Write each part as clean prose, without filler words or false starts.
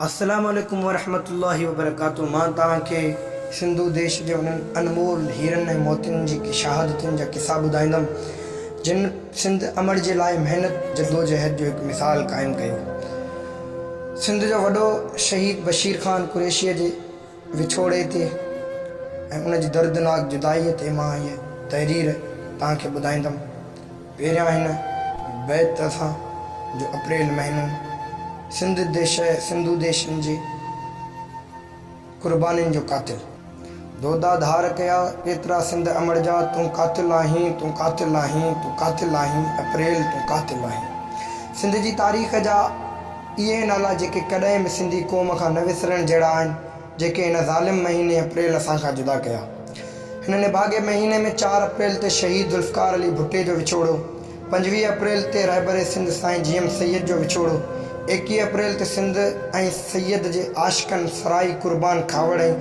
अस्सलाम वालेकुम वरहमतुल्लाहि वबरकातुहू। मां तव्हांखे सिंधु देश जे उन्हनि अनमोल हीरनि ऐं मोतियुनि जी शहादतुनि जा किस्सा ॿुधाईंदुमि जिन सिंध अमर जे लाइ महिनत जदोजहद जो हिकु मिसाल क़ाइमु कयो। सिंध जो वॾो शहीद बशीर ख़ान कुरैशीअ जे विछोड़े ते ऐं उन जी दर्दनाक जुदाईअ ते मां हीअ तहरीर तव्हांखे ॿुधाईंदुमि। पहिरियां हिन बैत सां जो अप्रैल महीनो सिंधु देशनि जे कुर्बानीनि जो कातिल दोदा धार कया केतिरा सिंध अमर जा, तूं कातिल आहीं, तूं कातिल आहीं, तूं कातिल आहीं, अप्रैल तूं कातिल आहीं। सिंध जी तारीख़ जा इहे नाला जेके कॾहिं बि सिंधी क़ौम खां न विसरण जहिड़ा आहिनि, जेके हिन ज़ालिम महीने अप्रैल असांखां जुदा कया। हिन निभागे महीने में 4 अप्रैल ते शहीद ज़ुल्फ़िकार अली भुट्टे जो विछोड़ो, 25 अप्रैल ते रहबर सिंध साईं जीएम सैयद जो विछोड़ो, 21 अप्रैल ते सिंध ऐं सैयद जे आशिकनि सराई कुर्बान खावड़ ऐं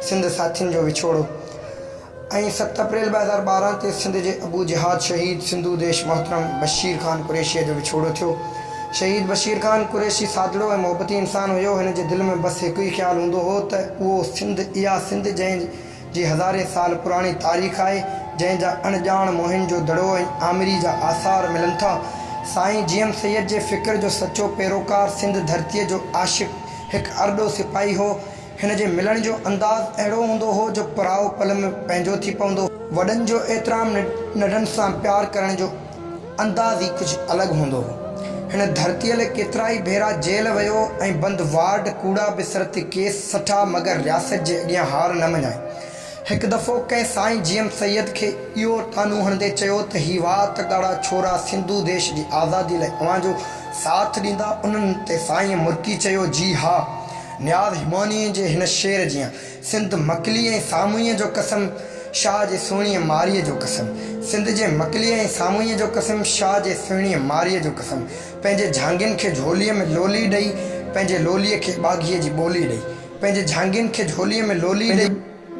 सिंध साथियुनि जो विछोड़ो ऐं 7 अप्रैल 2012 ते सिंध जे अबू जिहाद शहीद सिंधु देश मोहतरम बशीर ख़ान कुरैशीअ जो विछोड़ो थियो। शहीद बशीर ख़ान कुरैशी सादड़ो ऐं मोहबती इंसान हुयो। हिन जे दिलि में बसि हिकु ई ख़्यालु हूंदो हो त उहो इहा सिंध जंहिंजी हज़ारे साल पुराणी तारीख़ आहे, जंहिंजा अणॼाण मोहिन जो दड़ो ऐं आमिरी जा आसार मिलनि था। साईं जीएम सैयद जे फ़िक्र जो सचो पैरोकार, सिंध धरतीअ जो आशिक़, हिकु अरडो सिपाही हो। हिन जे मिलण जो अंदाज़ अहिड़ो हूंदो हो जो पराओ पल में पंहिंजो थी पवंदो। वॾनि जो एतिराम, नंढनि सां प्यार करण जो अंदाज़ ई कुझु अलॻि हूंदो हो। हिन धरतीअ लाइ केतिरा ई भेरा जेल वियो ऐं बंद वार्ड कूड़ा बिसरत केस सठा, मगर रियासत जे अॻियां हार न मञाई। हिकु दफ़ो कंहिं साईं जीएम सैयद खे इहो तानू हणंदे चयो त ही वाह त ॻाढ़ा छोरा सिंधु देश जी आज़ादी लाइ अव्हांजो साथ ॾींदा। उन्हनि ते साईं मुर्की चयो, जी हा, न्याज़ हिमानीअ जे हिन शेर जीअं सिंध मकली ऐं सामुईअ जो कसम, शाह जे सुहिणीअ मारीअ जो कसम। सिंध जे मकलीअ ऐं सामुईअ जो कसम, शाह जे सुहिणीअ मारीअ जो कसम। पंहिंजे झांगियुनि खे झोलीअ में लोली ॾेई, पंहिंजे लोलीअ खे बाग़ीअ जी ॿोली ॾेई, पंहिंजे झांगियुनि खे झोलीअ में लोली ॾेई,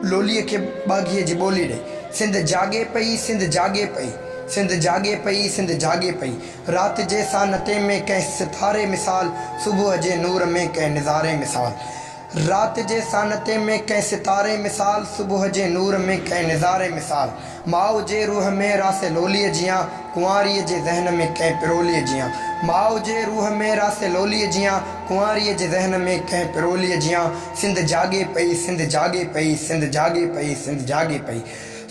लोलीअ खे बाग़ीअ जी ॿोली ॾेई। सिंध जागे पई, सिंध जागे पई, सिंध जागे पई, सिंध जागे पई। राति जे सानते में कंहिं सितारे मिसाल, सुबुह जे नूर में कंहिं निज़ारे मिसाल। राति जे सानते में कंहिं सितारे मिसाल, सुबुह जे नूर में कंहिं निज़ारे मिसाल। माउ जे रूह में रासे लोलीअ जियां, कुंवारीअ जे ज़हन में कंहिं पिरोलीअ जियां। माउ जे रूह में रासे लोलीअ जियां, कुंवारीअ जे ज़हन में कंहिं पिरोलीअ जियां। सिंध जागे पई, सिंध जागे पई, सिंध जागे पई, सिंध जागे पई।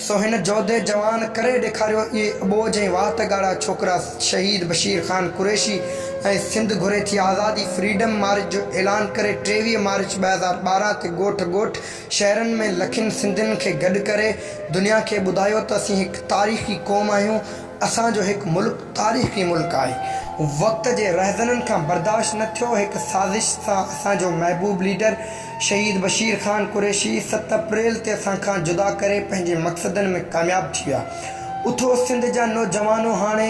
सो हिन जोधे जवान करे ॾेखारियो इहे अबोझ ऐं वात ॻाढ़ा छोकिरा शहीद बशीर ख़ान कुरैशी ऐं सिंध घुरे थी आज़ादी। फ्रीडम मार्च जो ऐलान करे 23 मार्च 2012 ते ॻोठ शहरनि में लखनि सिंधियुनि खे गॾु करे दुनिया खे ॿुधायो त असीं हिकु तारीख़ी क़ौम आहियूं, असांजो हिकु मुल्क तारीख़ी मुल्क आहे। वक़्त जे रहज़ननि खां बर्दाश्त न थियो। हिकु साज़िश सां असांजो महबूब लीडर शहीद बशीर ख़ान कुरैशी 7 अप्रैल ते असांखां जुदा करे पंहिंजे मक़सदनि में कामयाबु थी विया। उथो सिंध जा नौजवानो, हाणे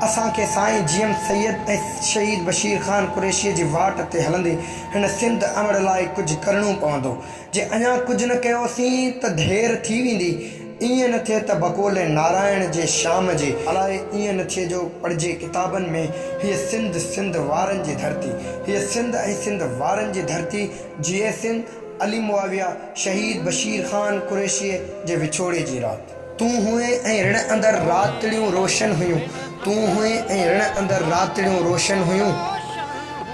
असांखे साईं जीएम सैयद ऐं शहीद बशीर ख़ान कुरैशीअ जी वाट ते हलंदे हिन सिंध अमर लाइ कुझु करणो पवंदो। जे अञा कुझु न कयोसीं त देरि थी वेंदी। ईअं न थिए त बकोले नारायण जे शाम जे अलाए, ईअं न थिए जो पढ़िजे किताबनि में हीअ सिंध सिंध वारनि जी धरती, हीअ सिंध ऐं सिंध वारनि जी धरती। जीए सिंध, अली मुआविया शहीद बशीर ख़ान कुरैशीअ जे विछोड़े जी राति। तूं हुए ऐं ऋण अंदरि रातिड़ियूं रोशन हुयूं, तूं हुए ऐं ऋण अंदरि रातिड़ियूं रोशन हुयूं।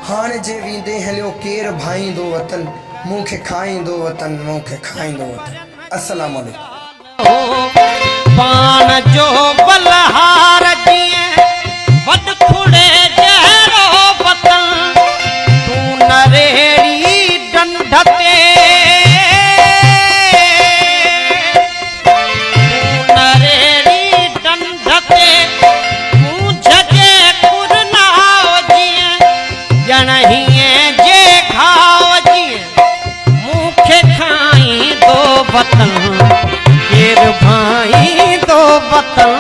हाणे जे वेंदे हलियो केरु भाईंदो वतन, मूंखे खाईंदो वतन, मूंखे खाईंदो वतन। अस्सलामु अलैकुम। पान जो बलहार जीअं वॾ खुड़े जहिड़ो वतन, तूं नरेड़ी डंढ ते, तूं नरेड़ी डंढ ते, तूं झजे कुरनाओ जीअं ॼण हीअं जे घाव जीअं मूंखे खाईंदो वतन, केर भाई दो वतन।